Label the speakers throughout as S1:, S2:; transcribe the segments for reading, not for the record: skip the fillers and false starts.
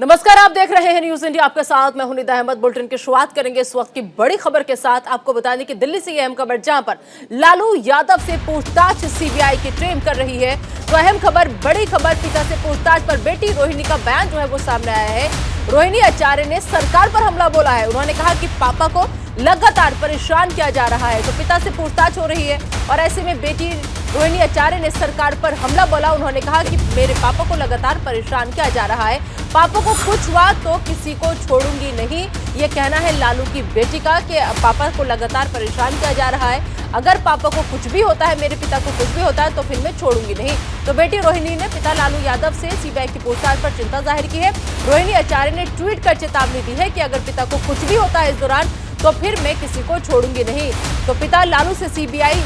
S1: नमस्कार, आप देख रहे हैं न्यूज इंडिया। आपके साथ मैं हूं निदा अहमद। बुलेटिन की शुरुआत करेंगे इस वक्त की बड़ी खबर के साथ। आपको बता दें कि दिल्ली से ये अहम खबर, जहां पर लालू यादव से पूछताछ सीबीआई की टीम कर रही है। तो अहम खबर, बड़ी खबर, पिता से पूछताछ पर बेटी रोहिणी का बयान जो है वो सामने आया है। रोहिणी आचार्य ने सरकार पर हमला बोला है। उन्होंने कहा कि पापा को लगातार परेशान किया जा रहा है। तो पिता से पूछताछ हो रही है और ऐसे में बेटी रोहिणी आचार्य ने सरकार पर हमला बोला। उन्होंने कहा कि मेरे पापा को लगातार परेशान किया जा रहा है, पापा को कुछ हुआ तो किसी को छोड़ूंगी नहीं। ये कहना है लालू की बेटी का कि पापा को लगातार परेशान किया जा रहा है। अगर पापा को कुछ भी होता है, मेरे पिता को कुछ भी होता है, तो फिर मैं छोड़ूंगी नहीं। तो बेटी रोहिणी ने पिता लालू यादव से सीबीआई की पूछताछ पर चिंता जाहिर की है। रोहिणी आचार्य ने ट्वीट कर चेतावनी दी है कि अगर पिता को कुछ भी होता है इस दौरान, तो फिर मैं किसी को छोड़ूंगी नहीं। तो पिता लालू से सीबीआई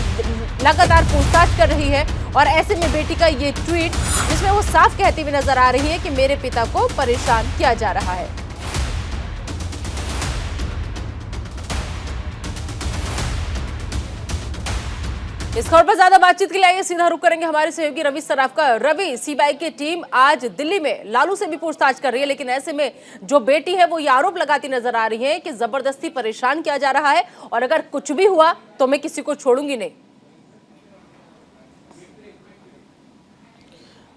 S1: लगातार पूछताछ कर रही है और ऐसे में बेटी का ये ट्वीट, जिसमें वो साफ कहती हुई नजर आ रही है कि मेरे पिता को परेशान किया जा रहा है। इस खबर पर ज्यादा बातचीत के लिए आइए सीधा रुख करेंगे हमारे सहयोगी रवि सराफ का। रवि, सीबीआई की टीम आज दिल्ली में लालू से भी पूछताछ कर रही है, लेकिन ऐसे में जो बेटी है वो ये आरोप लगाती नजर आ रही है कि जबरदस्ती परेशान किया जा रहा है और अगर कुछ भी हुआ तो मैं किसी को छोड़ूंगी नहीं।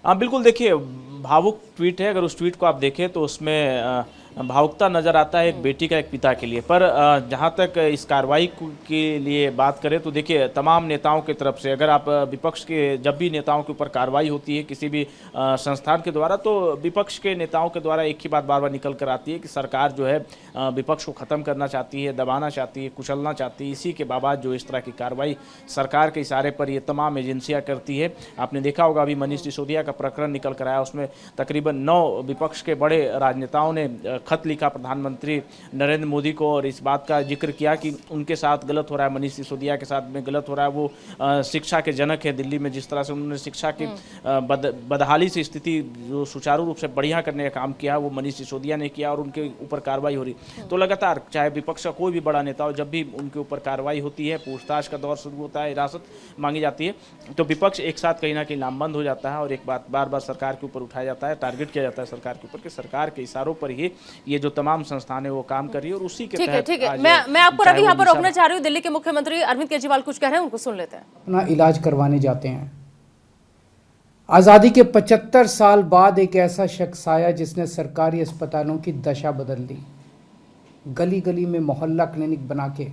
S2: हाँ बिल्कुल, देखिए भावुक ट्वीट है। अगर उस ट्वीट को आप देखें तो उसमें भावुकता नज़र आता है एक बेटी का एक पिता के लिए। पर जहाँ तक इस कार्रवाई के लिए बात करें तो देखिए तमाम नेताओं की तरफ से, अगर आप विपक्ष के जब भी नेताओं के ऊपर कार्रवाई होती है किसी भी संस्थान के द्वारा, तो विपक्ष के नेताओं के द्वारा एक ही बात बार बार निकल कर आती है कि सरकार जो है विपक्ष को ख़त्म करना चाहती है, दबाना चाहती है, कुचलना चाहती है। इसी के बावजूद जो इस तरह की कार्रवाई सरकार के इशारे पर ये तमाम एजेंसियाँ करती है। आपने देखा होगा अभी मनीष सिसोदिया का प्रकरण निकल कर आया, उसमें तकरीबन 9 विपक्ष के बड़े राजनेताओं ने खत लिखा प्रधानमंत्री नरेंद्र मोदी को और इस बात का जिक्र किया कि उनके साथ गलत हो रहा है, मनीष सिसोदिया के साथ में गलत हो रहा है। वो शिक्षा के जनक है दिल्ली में, जिस तरह से उन्होंने शिक्षा की बदहाली से स्थिति जो सुचारू रूप से बढ़िया करने का काम किया वो मनीष सिसोदिया ने किया और उनके ऊपर कार्रवाई हो रही। तो लगातार चाहे विपक्ष का कोई भी बड़ा नेता हो, जब भी उनके ऊपर कार्रवाई होती है, पूछताछ का दौर शुरू होता है, हिरासत मांगी जाती है, तो विपक्ष एक साथ कहीं ना कहीं लामबंद हो जाता है और एक बात बार बार सरकार के ऊपर उठाया जाता है, टारगेट किया जाता है सरकार के ऊपर कि सरकार के इशारों पर ही ये जो तमाम संस्थान है वो काम कर रही है और उसी के तहत।
S1: ठीक है, मैं आपको रवि यहाँ पर रोकना चाह रही हूँ। दिल्ली के मुख्यमंत्री अरविंद केजरीवाल कुछ कह रहे हैं, उनको सुन लेते हैं।
S3: अपना इलाज करवाने जाते हैं। आजादी के 75 साल बाद एक ऐसा शख्स आया जिसने सरकारी अस्पतालों की दशा बदल दी। गली गली में मोहल्ला क्लिनिक बना के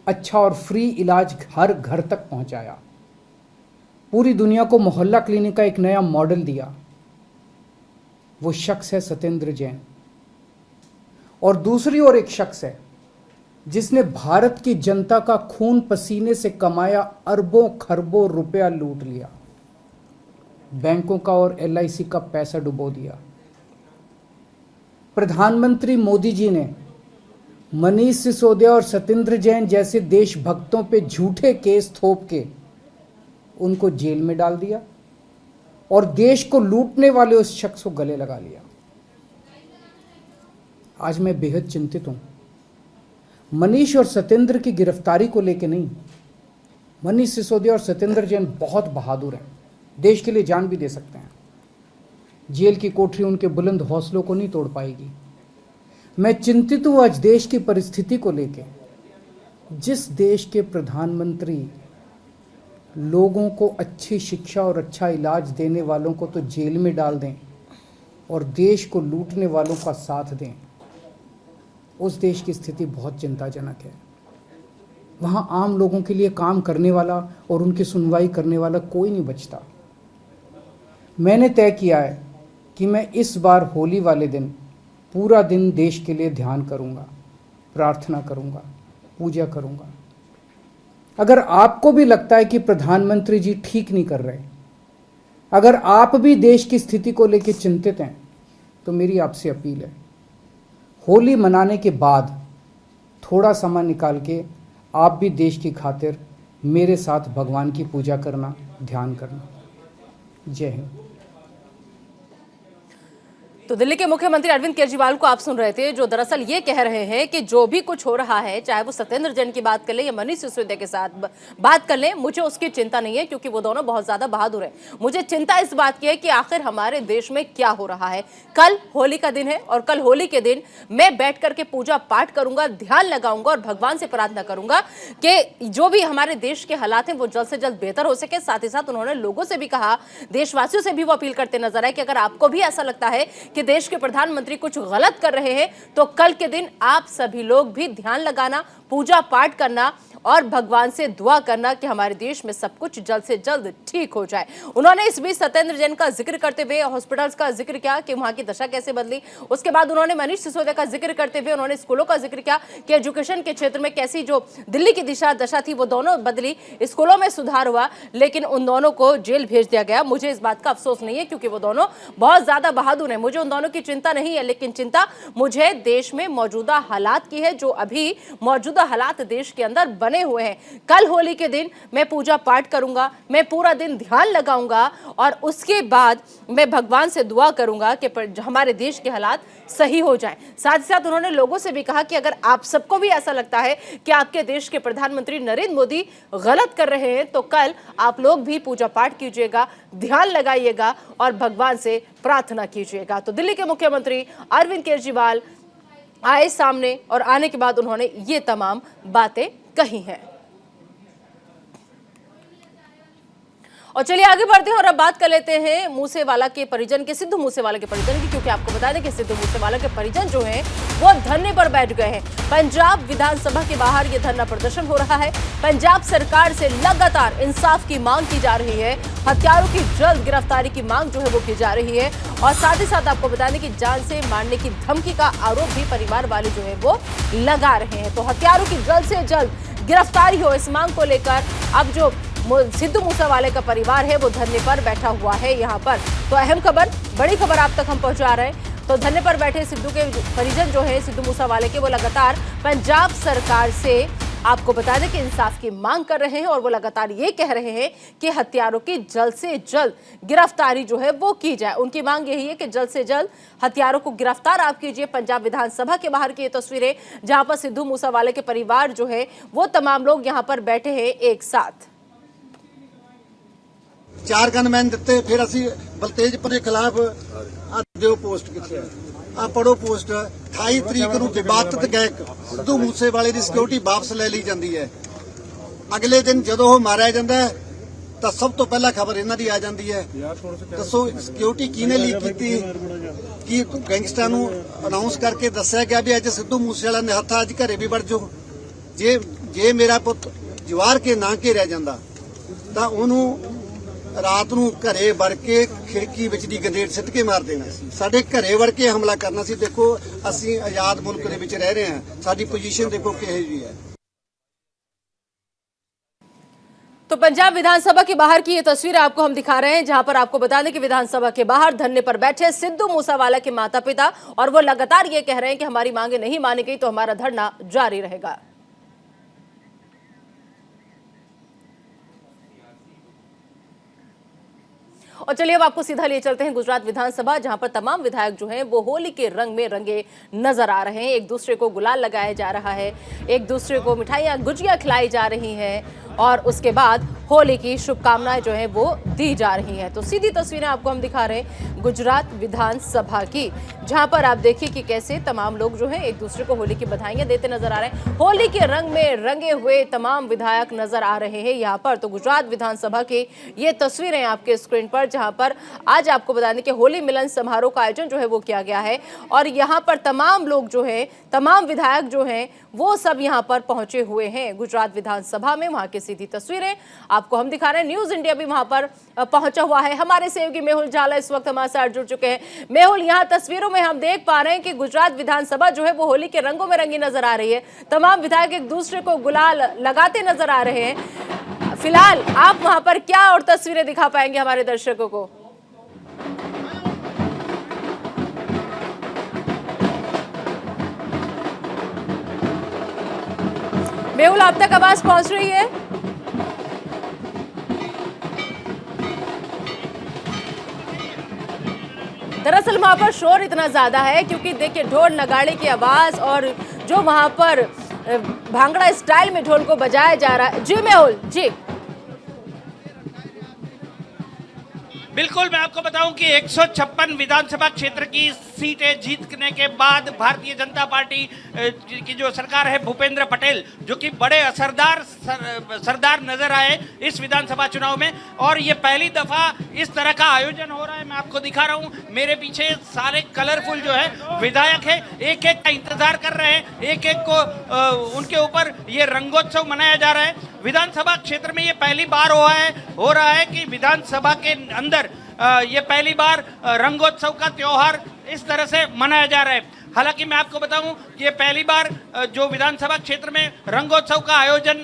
S3: अच्छा और फ्री इलाज हर घर तक पहुंचाया। पूरी दुनिया को मोहल्ला क्लिनिक का एक नया मॉडल दिया। वो शख्स है सत्येंद्र जैन। और दूसरी ओर एक शख्स है जिसने भारत की जनता का खून पसीने से कमाया अरबों खरबों रुपया लूट लिया, बैंकों का और एलआईसी का पैसा डुबो दिया। प्रधानमंत्री मोदी जी ने मनीष सिसोदिया और सत्येंद्र जैन जैसे देशभक्तों पे झूठे केस थोप के उनको जेल में डाल दिया और देश को लूटने वाले उस शख्स को गले लगा लिया। आज मैं बेहद चिंतित हूं, मनीष और सत्येंद्र की गिरफ्तारी को लेकर नहीं। मनीष सिसोदिया और सत्येंद्र जैन बहुत बहादुर हैं, देश के लिए जान भी दे सकते हैं। जेल की कोठरी उनके बुलंद हौसलों को नहीं तोड़ पाएगी। मैं चिंतित हूं आज देश की परिस्थिति को लेकर। जिस देश के प्रधानमंत्री लोगों को अच्छी शिक्षा और अच्छा इलाज देने वालों को तो जेल में डाल दें और देश को लूटने वालों का साथ दें, उस देश की स्थिति बहुत चिंताजनक है। वहाँ आम लोगों के लिए काम करने वाला और उनकी सुनवाई करने वाला कोई नहीं बचता। मैंने तय किया है कि मैं इस बार होली वाले दिन पूरा दिन देश के लिए ध्यान करूँगा, प्रार्थना करूँगा, पूजा करूँगा। अगर आपको भी लगता है कि प्रधानमंत्री जी ठीक नहीं कर रहे, अगर आप भी देश की स्थिति को लेकर चिंतित हैं, तो मेरी आपसे अपील है, होली मनाने के बाद थोड़ा समय निकाल के आप भी देश की खातिर मेरे साथ भगवान की पूजा करना, ध्यान करना। जय हिंद।
S1: तो दिल्ली के मुख्यमंत्री अरविंद केजरीवाल को आप सुन रहे थे, जो दरअसल ये कह रहे हैं कि जो भी कुछ हो रहा है, चाहे वो सत्येंद्र जैन की बात कर ले या मनीष सिसोदिया के साथ बात कर ले, मुझे उसकी चिंता नहीं है क्योंकि वो दोनों बहुत ज्यादा बहादुर हैं। मुझे चिंता इस बात की है कि आखिर हमारे देश में क्या हो रहा है। कल होली का दिन है और कल होली के दिन मैं बैठ करके पूजा पाठ करूंगा, ध्यान लगाऊंगा और भगवान से प्रार्थना करूंगा कि जो भी हमारे देश के हालात हैं वो जल्द से जल्द बेहतर हो सके। साथ ही साथ उन्होंने लोगों से भी कहा, देशवासियों से भी वो अपील करते नजर आए कि अगर आपको भी ऐसा लगता है कि देश के प्रधानमंत्री कुछ गलत कर रहे हैं तो कल के दिन आप सभी लोग भी ध्यान लगाना, पूजा पाठ करना और भगवान से दुआ करना कि हमारे देश में सब कुछ जल्द से जल्द ठीक हो जाए। उन्होंने इस बीच सत्येंद्र जैन का जिक्र करते हुए हॉस्पिटल्स का जिक्र किया कि वहां की दशा कैसे बदली। उसके बाद उन्होंने मनीष सिसोदिया का जिक्र करते हुए उन्होंने स्कूलों का जिक्र किया कि एजुकेशन के क्षेत्र में कैसी जो दिल्ली की दशा थी वो दोनों बदली, स्कूलों में सुधार हुआ, लेकिन उन दोनों को जेल भेज दिया गया। मुझे इस बात का अफसोस नहीं है क्योंकि वो दोनों बहुत ज्यादा बहादुर हैं। मुझे उन दोनों की चिंता नहीं है, लेकिन चिंता मुझे देश में मौजूदा हालात की है, जो अभी मौजूदा हालात देश के अंदर बने हुए हैं। कल होली के दिन मैं पूजा पाठ करूंगा, मैं पूरा दिन ध्यान लगाऊंगा और उसके बाद मैं भगवान से दुआ करूंगा कि हमारे देश के हालात सही हो जाएं। साथ ही साथ उन्होंने लोगों से भी कहा कि अगर आप सबको भी ऐसा लगता है कि आपके देश के प्रधानमंत्री नरेंद्र मोदी गलत कर रहे हैं तो कल आप लोग भी पूजा पाठ कीजिएगा, ध्यान लगाइएगा और भगवान से प्रार्थना कीजिएगा। तो दिल्ली के मुख्यमंत्री अरविंद केजरीवाल आए सामने और आने के बाद उन्होंने ये तमाम बातें कही हैं। और चलिए आगे बढ़ते हैं और अब बात कर लेते हैं मूसेवाला के परिजन के, सिद्धू मूसेवाला के परिजन की, क्योंकि आपको बता दें कि सिद्धू मूसेवाला के परिजन जो हैं वो धरने पर बैठ गए हैं। पंजाब विधानसभा के बाहर ये धरना प्रदर्शन हो रहा है। पंजाब सरकार से लगातार इंसाफ की मांग की जा रही है, हत्यारों की जल्द गिरफ्तारी की मांग जो है वो की जा रही है और साथ ही साथ आपको बता दें कि जान से मारने की धमकी का आरोप भी परिवार वाले जो है वो लगा रहे हैं। तो हत्यारों की जल्द से जल्द गिरफ्तारी हो, इस मांग को लेकर अब जो सिद्धू मूसेवाले का परिवार है वो धरने पर बैठा हुआ है यहाँ पर। तो अहम खबर, बड़ी खबर आप तक हम पहुंचा रहे हैं। तो धरने पर बैठे सिद्धू के परिजन जो है सिद्धू मूसेवाले के, वो लगातार पंजाब सरकार से आपको बता दें कि इंसाफ की मांग कर रहे हैं और वो लगातार ये कह रहे हैं कि हत्यारों की जल्द से जल्द गिरफ्तारी जो है वो की जाए। उनकी मांग यही है कि जल्द से जल्द हत्यारों को गिरफ्तार आप कीजिए। पंजाब विधानसभा के बाहर की ये तस्वीरें जहां पर सिद्धू मूसेवाले के परिवार जो है वो तमाम लोग यहाँ पर बैठे हैं एक साथ।
S4: 4 गनमैन दिते, फिर असी बलतेजपुर के खिलाफ दिओ पोस्ट किथे आ पढ़ो पोस्ट 28 तरीक ਨੂੰ ਵਿਵਾਦਤ ਗਾਇਕ ਸਿੱਧੂ ਮੂਸੇਵਾਲੇ ਦੀ ਸਿਕਿਉਰਿਟੀ ਵਾਪਸ ਲੈ ਲਈ ਜਾਂਦੀ ਹੈ। ਅਗਲੇ ਦਿਨ ਜਦੋਂ ਉਹ ਮਾਰਿਆ ਜਾਂਦਾ ਹੈ ਤਾਂ ਸਭ ਤੋਂ ਪਹਿਲਾਂ ਖਬਰ ਇਹਨਾਂ ਦੀ ਆ ਜਾਂਦੀ ਹੈ। ਦੱਸੋ ਸਿਕਿਉਰਿਟੀ ਕਿਹਨੇ ਲੀਕ ਕੀਤੀ? ਕੀ ਗੈਂਗਸਟਰਾਂ ਨੂੰ ਅਨਾਉਂਸ ਕਰਕੇ ਦੱਸਿਆ ਗਿਆ ਵੀ ਅੱਜ ਸਿੱਧੂ ਮੂਸੇਵਾਲਾ ਨੇ ਹੱਥ ਅੱਜ ਘਰੇ ਵੀ ਵੜ ਜਾਓ। ਜੇ ਮੇਰਾ ਪੁੱਤ ਜਵਾਰ ਕੇ ਨਾ ਘੇਰਿਆ ਜਾਂਦਾ ਤਾਂ ਉਹਨੂੰ रात ਨੂੰ ਘਰੇ ਵੜ ਕੇ ਖਿੜਕੀ ਵਿੱਚ ਦੀ ਗੰਦੇੜ ਸਿੱਟ ਕੇ ਮਾਰ ਦੇਣਾ ਸੀ। ਸਾਡੇ ਘਰੇ ਵੜ ਕੇ ਹਮਲਾ ਕਰਨਾ ਸੀ। ਦੇਖੋ ਅਸੀਂ ਆਜ਼ਾਦ ਮੁਲਕ ਦੇ ਵਿੱਚ ਰਹਿ ਰਹੇ ਹਾਂ, ਸਾਡੀ ਪੋਜੀਸ਼ਨ ਦੇਖੋ ਕਿਹੋ ਜਿਹੀ ਹੈ।
S1: तो पंजाब विधानसभा के बाहर की ये तस्वीर आपको हम दिखा रहे हैं, जहां पर आपको बता दें कि विधानसभा के बाहर धरने पर बैठे सिद्धू मूसेवाला के माता पिता और वो लगातार ये कह रहे हैं कि हमारी मांगे नहीं मानी गई तो हमारा धरना जारी रहेगा। और चलिए अब आपको सीधा ले चलते हैं गुजरात विधानसभा, जहां पर तमाम विधायक जो हैं वो होली के रंग में रंगे नजर आ रहे हैं। एक दूसरे को गुलाल लगाया जा रहा है, एक दूसरे को मिठाइयां गुजिया खिलाई जा रही हैं और उसके बाद होली की शुभकामनाएं जो है वो दी जा रही हैं। तो सीधी तस्वीरें आपको हम दिखा रहे हैं गुजरात विधानसभा की, जहां पर आप देखिए कि कैसे तमाम लोग जो है एक दूसरे को होली की बधाइयां देते नजर आ रहे हैं। होली के रंग में रंगे हुए तमाम विधायक नजर आ रहे हैं यहाँ पर। तो गुजरात विधानसभा की ये तस्वीरें आपके स्क्रीन पर, जहां पर आज आपको बता दें कि होली मिलन समारोह का आयोजन जो है वो किया गया है और यहाँ पर तमाम लोग जो है, तमाम विधायक जो हैं वो सब यहाँ पर पहुंचे हुए हैं गुजरात विधानसभा में। वहां की सीधी तस्वीरें आपको हम दिखा रहे हैं। न्यूज इंडिया भी वहां पर पहुंचा हुआ है। हमारे सहयोगी मेहुल झाला इस वक्त हमारे साथ जुड़ चुके हैं। मेहुल, यहाँ तस्वीरों में हम देख पा रहे हैं कि गुजरात विधानसभा जो है वो होली के रंगों में रंगी नजर आ रही है। तमाम विधायक एक दूसरे को गुलाल लगाते नजर आ रहे हैं। फिलहाल आप वहां पर क्या और तस्वीरें दिखा पाएंगे हमारे दर्शकों को? मेहुल, आप तक आवाज पहुंच रही है? दरअसल वहां पर शोर इतना ज्यादा है क्योंकि देखिए ढोल नगाड़े की आवाज और जो वहां पर भांगड़ा स्टाइल में ढोल को बजाया जा रहा है। जी मेहुल जी।
S5: बिल्कुल, मैं आपको बताऊं कि 156 विधानसभा क्षेत्र की सीटें जीतने के बाद भारतीय जनता पार्टी की जो सरकार है, भूपेंद्र पटेल जो कि बड़े सरदार नजर आए इस विधानसभा चुनाव में, और ये पहली दफा इस तरह का आयोजन हो रहा है। मैं आपको दिखा रहा हूं, मेरे पीछे सारे कलरफुल जो है विधायक है, एक एक का इंतजार कर रहे हैं, एक एक को उनके ऊपर ये रंगोत्सव मनाया जा रहा है। विधानसभा क्षेत्र में ये पहली बार हो रहा है कि विधानसभा के अंदर ये पहली बार रंगोत्सव का त्योहार इस तरह से मनाया जा रहा है। हालांकि मैं आपको बताऊं, ये पहली बार जो विधानसभा क्षेत्र में रंगोत्सव का आयोजन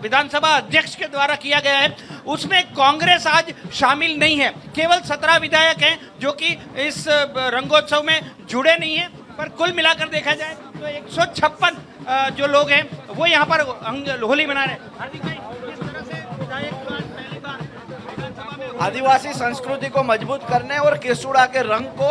S5: विधानसभा अध्यक्ष के द्वारा किया गया है, उसमें कांग्रेस आज शामिल नहीं है। केवल 17 विधायक हैं जो कि इस रंगोत्सव में जुड़े नहीं हैं। पर कुल मिलाकर देखा जाए तो 156 जो लोग हैं वो यहाँ पर होली मना रहे हैं। हार्दिक भाई, किस तरह से विधायक पहली बार विधानसभा में
S6: आदिवासी संस्कृति को मजबूत करने और केसुड़ा के रंग को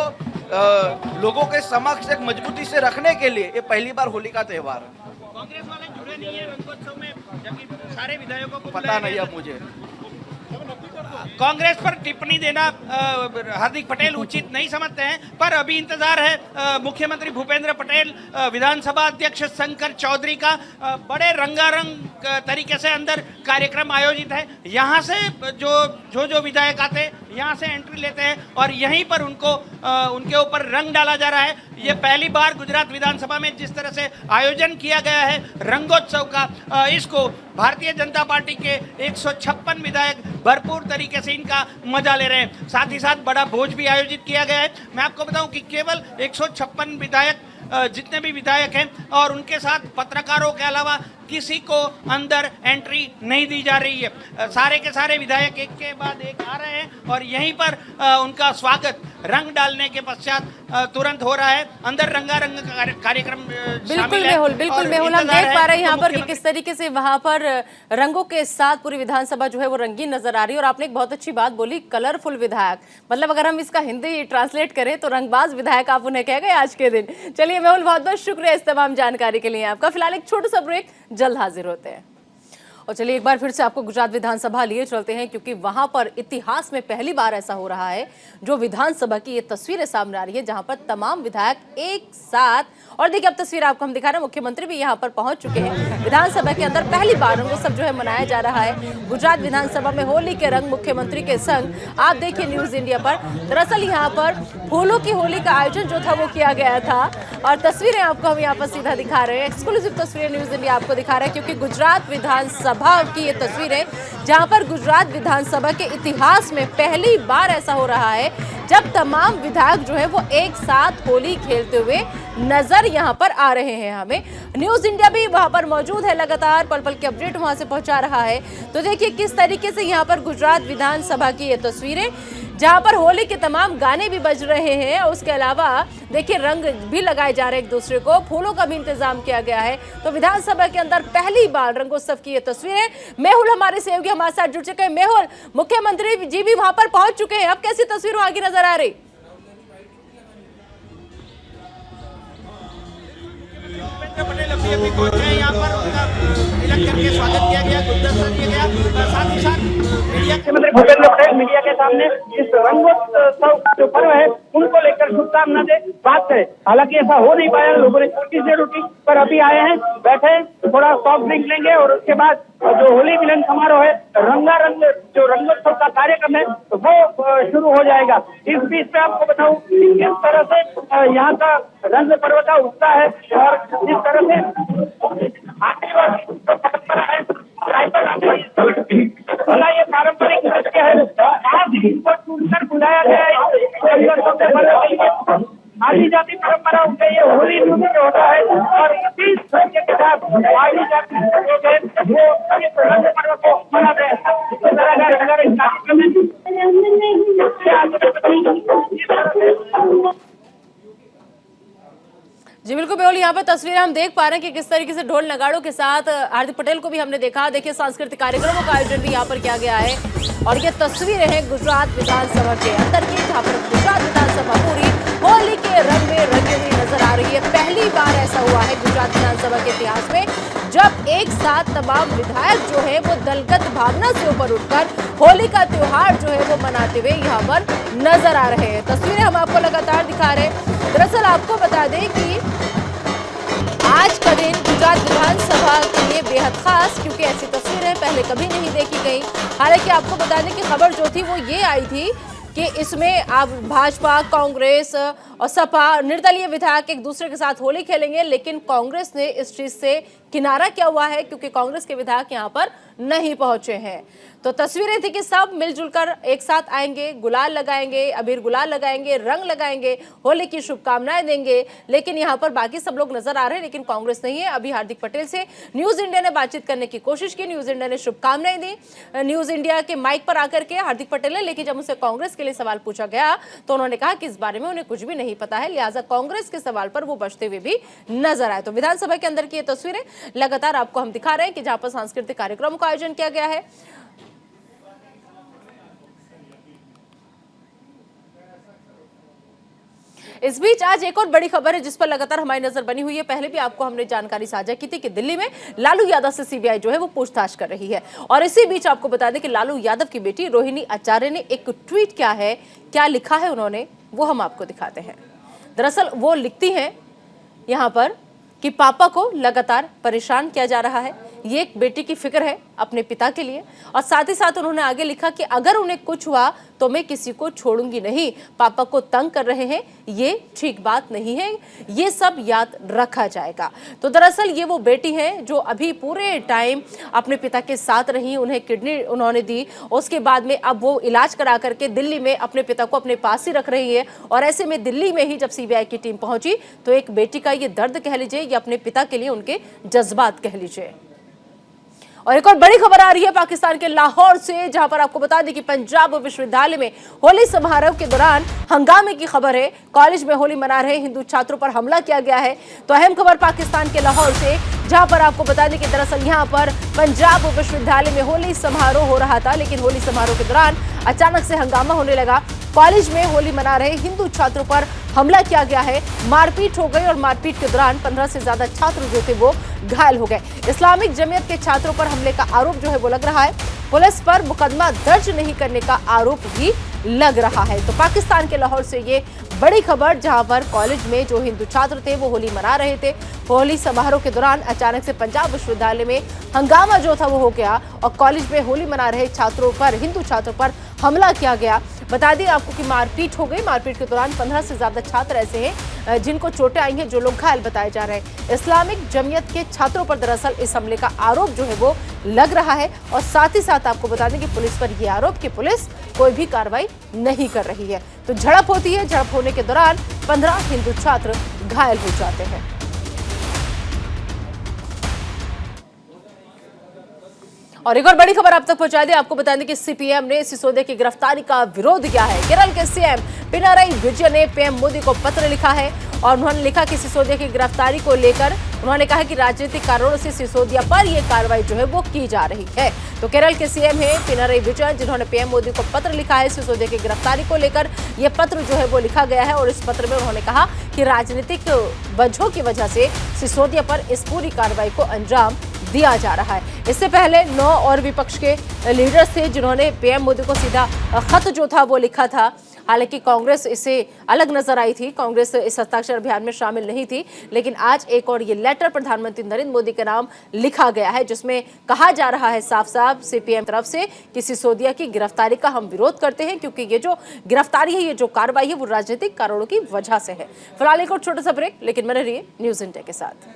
S6: लोगों के समक्ष एक मजबूती से रखने के लिए ये पहली बार होली का त्योहार है।
S5: कांग्रेस वाले जुड़े नहीं है रंगोत्सव में, जबकि सारे विधायकों को
S6: पता नहीं अब मुझे।
S5: कांग्रेस पर टिप्पणी देना हार्दिक पटेल उचित नहीं समझते हैं, पर अभी इंतजार है मुख्यमंत्री भूपेंद्र पटेल, विधानसभा अध्यक्ष शंकर चौधरी का बड़े रंगारंग तरीके से अंदर कार्यक्रम आयोजित है। यहाँ से जो विधायक आते हैं यहाँ से एंट्री लेते हैं और यहीं पर उनके ऊपर रंग डाला जा रहा है। ये पहली बार गुजरात विधानसभा में जिस तरह से आयोजन किया गया है रंगोत्सव का, इसको भारतीय जनता पार्टी के 156 विधायक भरपूर तरीके से इनका मजा ले रहे हैं। साथ ही साथ बड़ा भोज भी आयोजित किया गया है। मैं आपको बताऊं कि केवल 156 विधायक जितने भी विधायक हैं और उनके साथ पत्रकारों के अलावा किसी को अंदर एंट्री नहीं दी जा रही है। सारे के सारे विधायक एक के बाद एक आ रहे हैं और यहीं पर उनका स्वागत रंग डालने के पश्चात तुरंत हो रहा है। अंदर रंगारंग कार्यक्रम
S1: बिल्कुल मेहुल हम देख पा रहे हैं यहाँ पर कि किस तरीके से वहां पर रंगों के साथ पूरी विधानसभा जो है वो रंगीन नजर आ रही है। और आपने एक बहुत अच्छी बात बोली, कलरफुल विधायक, मतलब अगर हम इसका हिंदी ट्रांसलेट करें तो रंगबाज विधायक आप उन्हें कह गए आज के दिन। चलिए मेहुल, बहुत बहुत शुक्रिया इस तमाम जानकारी के लिए आपका। फिलहाल एक छोटा सा ब्रेक, जल्द हाजिर होते हैं। और चलिए एक बार फिर से आपको गुजरात विधानसभा लिए चलते हैं क्योंकि वहां पर इतिहास में पहली बार ऐसा हो रहा है जो विधानसभा की ये तस्वीरें सामने आ रही है जहां पर तमाम विधायक एक साथ, और देखिए अब तस्वीर आपको हम दिखा रहे हैं, मुख्यमंत्री भी यहां पर पहुंच चुके हैं। विधानसभा के अंदर पहली बार रंगोत्सव जो है मनाया जा रहा है गुजरात विधानसभा में। होली के रंग मुख्यमंत्री के संग आप देखिए न्यूज इंडिया पर। दरअसल यहाँ पर फूलों की होली का आयोजन जो था वो किया गया था और तस्वीरें आपको हम यहाँ पर सीधा दिखा रहे हैं। एक्सक्लूसिव तस्वीरें न्यूज इंडिया आपको दिखा रहा है क्योंकि गुजरात विधानसभा की ये तस्वीरें जहां पर गुजरात विधानसभा के इतिहास में पहली बार ऐसा हो रहा है जब तमाम विधायक जो है वो एक साथ होली खेलते हुए नजर यहां पर आ रहे हैं। हमें न्यूज इंडिया भी वहां पर मौजूद है, लगातार पल पल की अपडेट वहां से पहुंचा रहा है। तो देखिए किस तरीके से यहां पर गुजरात विधानसभा की ये तस्वीरें जहां पर होली के तमाम गाने भी बज रहे हैं, उसके अलावा देखिए रंग भी लगाए जा रहे हैं एक दूसरे को, फूलों का भी इंतजाम किया गया है। तो विधानसभा के अंदर पहली बार रंगोत्सव की ये तस्वीरें। मेहुल हमारे सहयोगी हमारे साथ जुड़ चुके हैं। मेहुल, मुख्यमंत्री जी भी वहां पर पहुंच चुके हैं, अब कैसी तस्वीर वहां की नजर आ रही?
S5: पटेल अभी पहुंचे हैं यहाँ पर, उनका तिलक करके स्वागत किया गया, गुलदस्ता दिया गया। साथ ही साथ
S7: मुख्यमंत्री भूपेंद्र पटेल मीडिया के सामने इस रंगोत्सव का जो पर्व है उनको लेकर शुभकामना से बात करें। हालांकि ऐसा हो नहीं पाया, लोगों ने छोटी देर रुकी, पर अभी आए हैं, बैठे, थोड़ा सॉफ्ट ड्रिंक लेंगे और उसके बाद जो होली मिलन समारोह है, रंगारंग जो रंगोत्सव का कार्यक्रम है वो शुरू हो जाएगा। इस बीच में आपको बताऊं किस तरह से यहाँ का रंग पर्व का उत्साह है और जिस तरह से परंपरा है, ये पारंपरिक नृत्य है, आज इसको चुनकर बुलाया गया है। आदि जाति परंपराओं में ये होली नृत्य होता है और इसी नृत्य के साथ आदि जाति लोग हैं वो इस रंग पर्व को मनाते हैं। इस तरह का रंगारंग कार्यक्रम
S1: जी बिल्कुल मेहुल, यहाँ पर तस्वीरें हम देख पा रहे हैं कि किस तरीके से ढोल नगाड़ों के साथ हार्दिक पटेल को भी हमने देखा। देखिए सांस्कृतिक कार्यक्रमों का आयोजन भी यहाँ पर किया गया है और ये तस्वीरें हैं गुजरात विधानसभा के अंदर की, जहाँ पर गुजरात विधानसभा विधानसभा पूरी होली के रंग में रंगी हुई नजर आ रही है। पहली बार ऐसा हुआ है गुजरात विधानसभा के इतिहास में जब एक साथ तमाम विधायक जो है वो दलगत भावना से ऊपर उठकर होली का त्योहार जो है वो मनाते हुए यहाँ पर नजर आ रहे हैं। तस्वीरें हम आपको लगातार दिखा रहे हैं। दरअसल आपको बता दें कि आज का दिन गुजरात विधानसभा के लिए बेहद खास, क्योंकि ऐसी तस्वीरें पहले कभी नहीं देखी गई। हालांकि आपको बता दें कि खबर जो थी वो ये आई थी कि इसमें अब भाजपा, कांग्रेस और सपा निर्दलीय विधायक एक दूसरे के साथ होली खेलेंगे, लेकिन कांग्रेस ने इस चीज से किनारा किया हुआ है क्योंकि कांग्रेस के विधायक यहां पर नहीं पहुंचे हैं। तो तस्वीरें थी कि सब मिलजुल कर एक साथ आएंगे, गुलाल लगाएंगे, अबीर गुलाल लगाएंगे, रंग लगाएंगे, होली की शुभकामनाएं देंगे, लेकिन यहां पर बाकी सब लोग नजर आ रहे हैं, लेकिन कांग्रेस नहीं है। अभी हार्दिक पटेल से न्यूज इंडिया ने बातचीत करने की कोशिश की, न्यूज इंडिया ने शुभकामनाएं दी न्यूज इंडिया के माइक पर आकर के हार्दिक पटेल ने, लेकिन जब उनसे कांग्रेस के लिए सवाल पूछा गया तो उन्होंने कहा कि इस बारे में उन्हें कुछ भी नहीं पता है, लिहाजा कांग्रेस के सवाल पर वो बचते हुए भी नजर आए। तो विधानसभा के अंदर की ये तस्वीरें लगातार आपको हम दिखा रहे हैं कि जहां पर सांस्कृतिक कार्यक्रम का आयोजन किया गया है। इस बीच आज एक और बड़ी खबर है जिस पर लगातार हमारी नजर बनी हुई है। पहले भी आपको हमने जानकारी साझा की थी कि दिल्ली में लालू यादव से सीबीआई जो है वो पूछताछ कर रही है, और इसी बीच आपको बता दें कि लालू यादव की बेटी रोहिणी आचार्य ने एक ट्वीट किया है। क्या लिखा है उन्होंने वो हम आपको दिखाते हैं। दरअसल वो लिखती हैं यहाँ पर कि पापा को लगातार परेशान किया जा रहा है, ये एक बेटी की फिक्र है अपने पिता के लिए, और साथ ही साथ उन्होंने आगे लिखा कि अगर उन्हें कुछ हुआ तो मैं किसी को छोड़ूंगी नहीं, पापा को तंग कर रहे हैं, ये ठीक बात नहीं है, ये सब याद रखा जाएगा। तो दरअसल ये वो बेटी है जो अभी पूरे टाइम अपने पिता के साथ रही, उन्हें किडनी उन्होंने दी, उसके बाद में अब वो इलाज करा करके दिल्ली में अपने पिता को अपने पास ही रख रही है, और ऐसे में दिल्ली में ही जब सीबीआई की टीम पहुंची तो एक बेटी का ये दर्द कह लीजिए या अपने पिता के लिए उनके जज्बात कह लीजिए। और एक और बड़ी खबर आ रही है पाकिस्तान के लाहौर से, जहां पर आपको बता दें कि पंजाब विश्वविद्यालय में होली समारोह के दौरान हंगामे की खबर है। कॉलेज में होली मना रहे हिंदू छात्रों पर हमला किया गया है। तो अहम खबर पाकिस्तान के लाहौर से, जहां पर आपको बता दें कि दरअसल यहां पर पंजाब विश्वविद्यालय में होली समारोह हो रहा था, लेकिन होली समारोह के दौरान अचानक से हंगामा होने लगा। कॉलेज में होली मना रहे हिंदू छात्रों पर हमला किया गया है, मारपीट हो गई, और मारपीट के दौरान 15 से ज्यादा छात्र जो थे वो घायल हो गए। इस्लामिक जमीयत के छात्रों पर हमले का आरोप जो है वो लग रहा है, पुलिस पर मुकदमा दर्ज नहीं करने का आरोप भी लग रहा है। तो पाकिस्तान के लाहौर से ये बड़ी खबर, जहां पर कॉलेज में जो हिंदू छात्र थे वो होली मना रहे थे, होली समारोह के दौरान अचानक से पंजाब विश्वविद्यालय में हंगामा जो था वो हो गया, और कॉलेज में होली मना रहे छात्रों पर, हिंदू छात्रों पर हमला किया गया। बता दें आपको कि मारपीट हो गई, मारपीट के दौरान 15 से ज्यादा छात्र ऐसे हैं जिनको चोटें आई हैं, जो लोग घायल बताए जा रहे हैं। इस्लामिक जमीयत के छात्रों पर दरअसल इस हमले का आरोप जो है वो लग रहा है, और साथ ही साथ आपको बता दें कि पुलिस पर यह आरोप कि पुलिस कोई भी कार्रवाई नहीं कर रही है। तो झड़प होती है, झड़प होने के दौरान 15 हिंदू छात्र घायल हो जाते हैं। और एक और बड़ी खबर आप तक पहुंचा दें, आपको बता दें कि सीपीएम ने सिसोदिया की गिरफ्तारी का विरोध किया है। केरल के सीएम पिनाराई विजयन ने पीएम मोदी को पत्र लिखा है, और उन्होंने लिखा कि सिसोदिया की गिरफ्तारी को लेकर उन्होंने कहा कि राजनीतिक कारणों से सिसोदिया पर यह कार्रवाई जो है वो की जा रही है। तो केरल के सीएम है पिनाराई विजयन, जिन्होंने पीएम मोदी को पत्र लिखा है सिसोदिया की गिरफ्तारी को लेकर। यह पत्र जो है वो लिखा गया है, और इस पत्र में उन्होंने कहा कि राजनीतिक वजहों की वजह से सिसोदिया पर इस पूरी कार्रवाई को अंजाम दिया जा रहा है। इससे पहले 9 और विपक्ष के लीडर्स थे जिन्होंने पीएम मोदी को सीधा खत जो था वो लिखा था। हालांकि कांग्रेस इससे अलग नजर आई थी, कांग्रेस इस हस्ताक्षर अभियान में शामिल नहीं थी, लेकिन आज एक और ये लेटर प्रधानमंत्री नरेंद्र मोदी के नाम लिखा गया है, जिसमें कहा जा रहा है साफ साफ सीपीएम तरफ से कि सिसोदिया की गिरफ्तारी का हम विरोध करते हैं, क्योंकि ये जो गिरफ्तारी है, ये जो कार्रवाई है वो राजनीतिक कारणों की वजह से है। फिलहाल एक और छोटा सा ब्रेक, लेकिन बने रहिए न्यूज इंडिया के साथ।